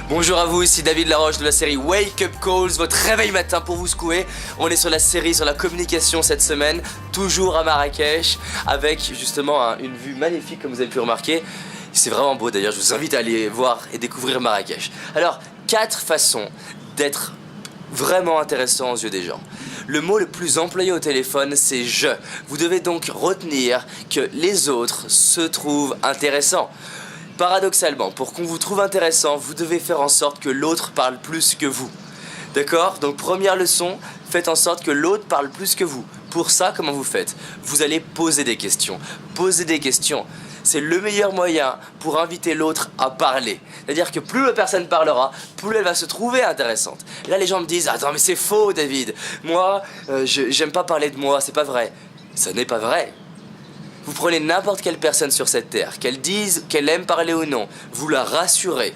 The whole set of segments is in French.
Bonjour à vous, ici David Laroche de la série Wake Up Calls, votre réveil matin pour vous secouer. On est sur la série sur la communication cette semaine, toujours à Marrakech, avec justement une vue magnifique comme vous avez pu remarquer. C'est vraiment beau d'ailleurs, je vous invite à aller voir et découvrir Marrakech. Alors, 4 façons d'être vraiment intéressant aux yeux des gens. Le mot le plus employé au téléphone, c'est « je ». Vous devez donc retenir que les autres se trouvent intéressants. Paradoxalement, pour qu'on vous trouve intéressant, vous devez faire en sorte que l'autre parle plus que vous. D'accord? Donc première leçon, faites en sorte que l'autre parle plus que vous. Pour ça, comment vous faites? Vous allez poser des questions. Poser des questions, c'est le meilleur moyen pour inviter l'autre à parler. C'est-à-dire que plus la personne parlera, plus elle va se trouver intéressante. Et là, les gens me disent « Attends, mais c'est faux, David. Moi, j'aime pas parler de moi, c'est pas vrai. » Ça n'est pas vrai. Vous prenez n'importe quelle personne sur cette terre, qu'elle dise qu'elle aime parler ou non, vous la rassurez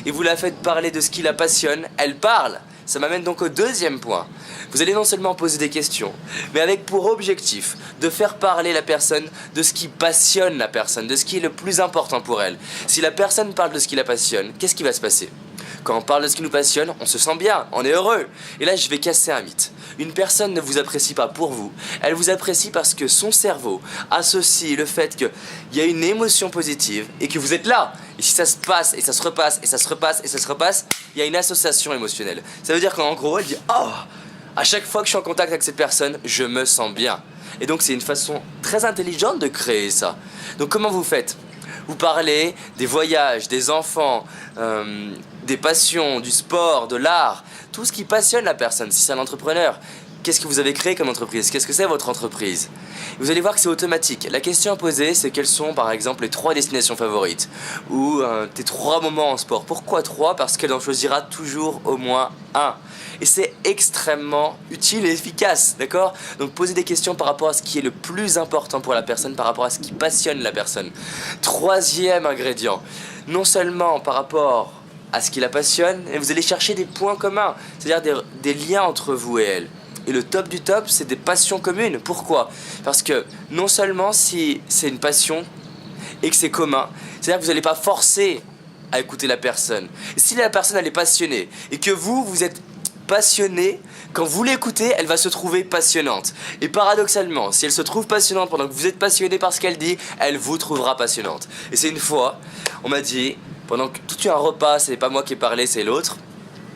et vous la faites parler de ce qui la passionne, elle parle. Ça m'amène donc au deuxième point. Vous allez non seulement poser des questions, mais avec pour objectif de faire parler la personne de ce qui passionne la personne, de ce qui est le plus important pour elle. Si la personne parle de ce qui la passionne, qu'est-ce qui va se passer ? Quand on parle de ce qui nous passionne, on se sent bien, on est heureux. Et là, je vais casser un mythe. Une personne ne vous apprécie pas pour vous. Elle vous apprécie parce que son cerveau associe le fait qu'il y a une émotion positive et que vous êtes là. Et si ça se passe, et ça se repasse, et ça se repasse, et ça se repasse, il y a une association émotionnelle. Ça veut dire qu'en gros, elle dit « Oh, à chaque fois que je suis en contact avec cette personne, je me sens bien. » Et donc, c'est une façon très intelligente de créer ça. Donc, comment vous faites ? Vous parlez des voyages, des enfants, des passions, du sport, de l'art, tout ce qui passionne la personne. Si c'est un entrepreneur, qu'est-ce que vous avez créé comme entreprise? Qu'est-ce que c'est votre entreprise? Vous allez voir que c'est automatique. La question à poser, c'est quelles sont par exemple les 3 destinations favorites ou tes 3 moments en sport. Pourquoi 3? Parce qu'elle en choisira toujours au moins un. Et c'est extrêmement utile et efficace, d'accord? Donc posez des questions par rapport à ce qui est le plus important pour la personne, par rapport à ce qui passionne la personne. 3e ingrédient, non seulement par rapport à ce qui la passionne, mais vous allez chercher des points communs, c'est-à-dire des liens entre vous et elle. Et le top du top, c'est des passions communes. Pourquoi? Parce que non seulement si c'est une passion et que c'est commun, c'est-à-dire que vous n'allez pas forcer à écouter la personne. Et si la personne elle est passionnée et que vous êtes passionné, quand vous l'écoutez, elle va se trouver passionnante. Et paradoxalement, si elle se trouve passionnante pendant que vous êtes passionné par ce qu'elle dit, elle vous trouvera passionnante. Et c'est une fois, on m'a dit, pendant que tout un repas, c'est pas moi qui ai parlé, c'est l'autre,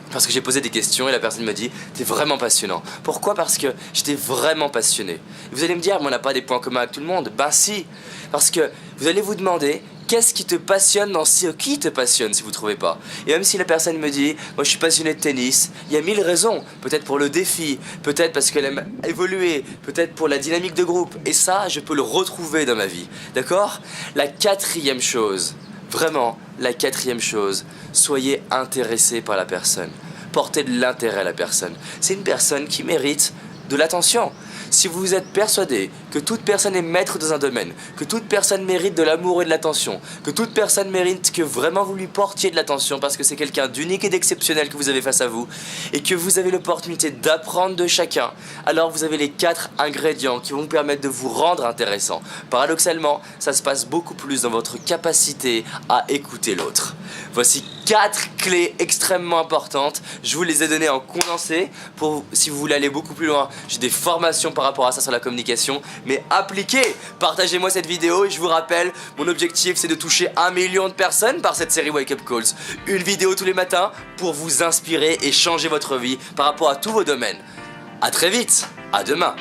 parce que j'ai posé des questions et la personne me dit « T'es vraiment passionnant ». Pourquoi? Parce que j'étais vraiment passionné. Et vous allez me dire « Mais on n'a pas des points communs avec tout le monde ». Ben si, parce que vous allez vous demander qu'est-ce qui te passionne dans ce qui te passionne si vous ne trouvez pas. Et même si la personne me dit « Moi je suis passionné de tennis », il y a 1000 raisons. Peut-être pour le défi, peut-être parce qu'elle aime évoluer, peut-être pour la dynamique de groupe. Et ça, je peux le retrouver dans ma vie. D'accord? La 4e chose, vraiment, la 4e chose, soyez intéressé par la personne. Portez de l'intérêt à la personne. C'est une personne qui mérite de l'attention. Si vous êtes persuadé que toute personne est maître dans un domaine, que toute personne mérite de l'amour et de l'attention, que toute personne mérite que vraiment vous lui portiez de l'attention parce que c'est quelqu'un d'unique et d'exceptionnel que vous avez face à vous et que vous avez l'opportunité d'apprendre de chacun, alors vous avez les 4 ingrédients qui vont vous permettre de vous rendre intéressant. Paradoxalement, ça se passe beaucoup plus dans votre capacité à écouter l'autre. Voici 4 clés extrêmement importantes. Je vous les ai données en condensé. Si vous voulez aller beaucoup plus loin, j'ai des formations par rapport à ça sur la communication. Mais appliquez! Partagez-moi cette vidéo et je vous rappelle, mon objectif c'est de toucher 1 million de personnes par cette série Wake Up Calls. Une vidéo tous les matins pour vous inspirer et changer votre vie par rapport à tous vos domaines. À très vite, à demain.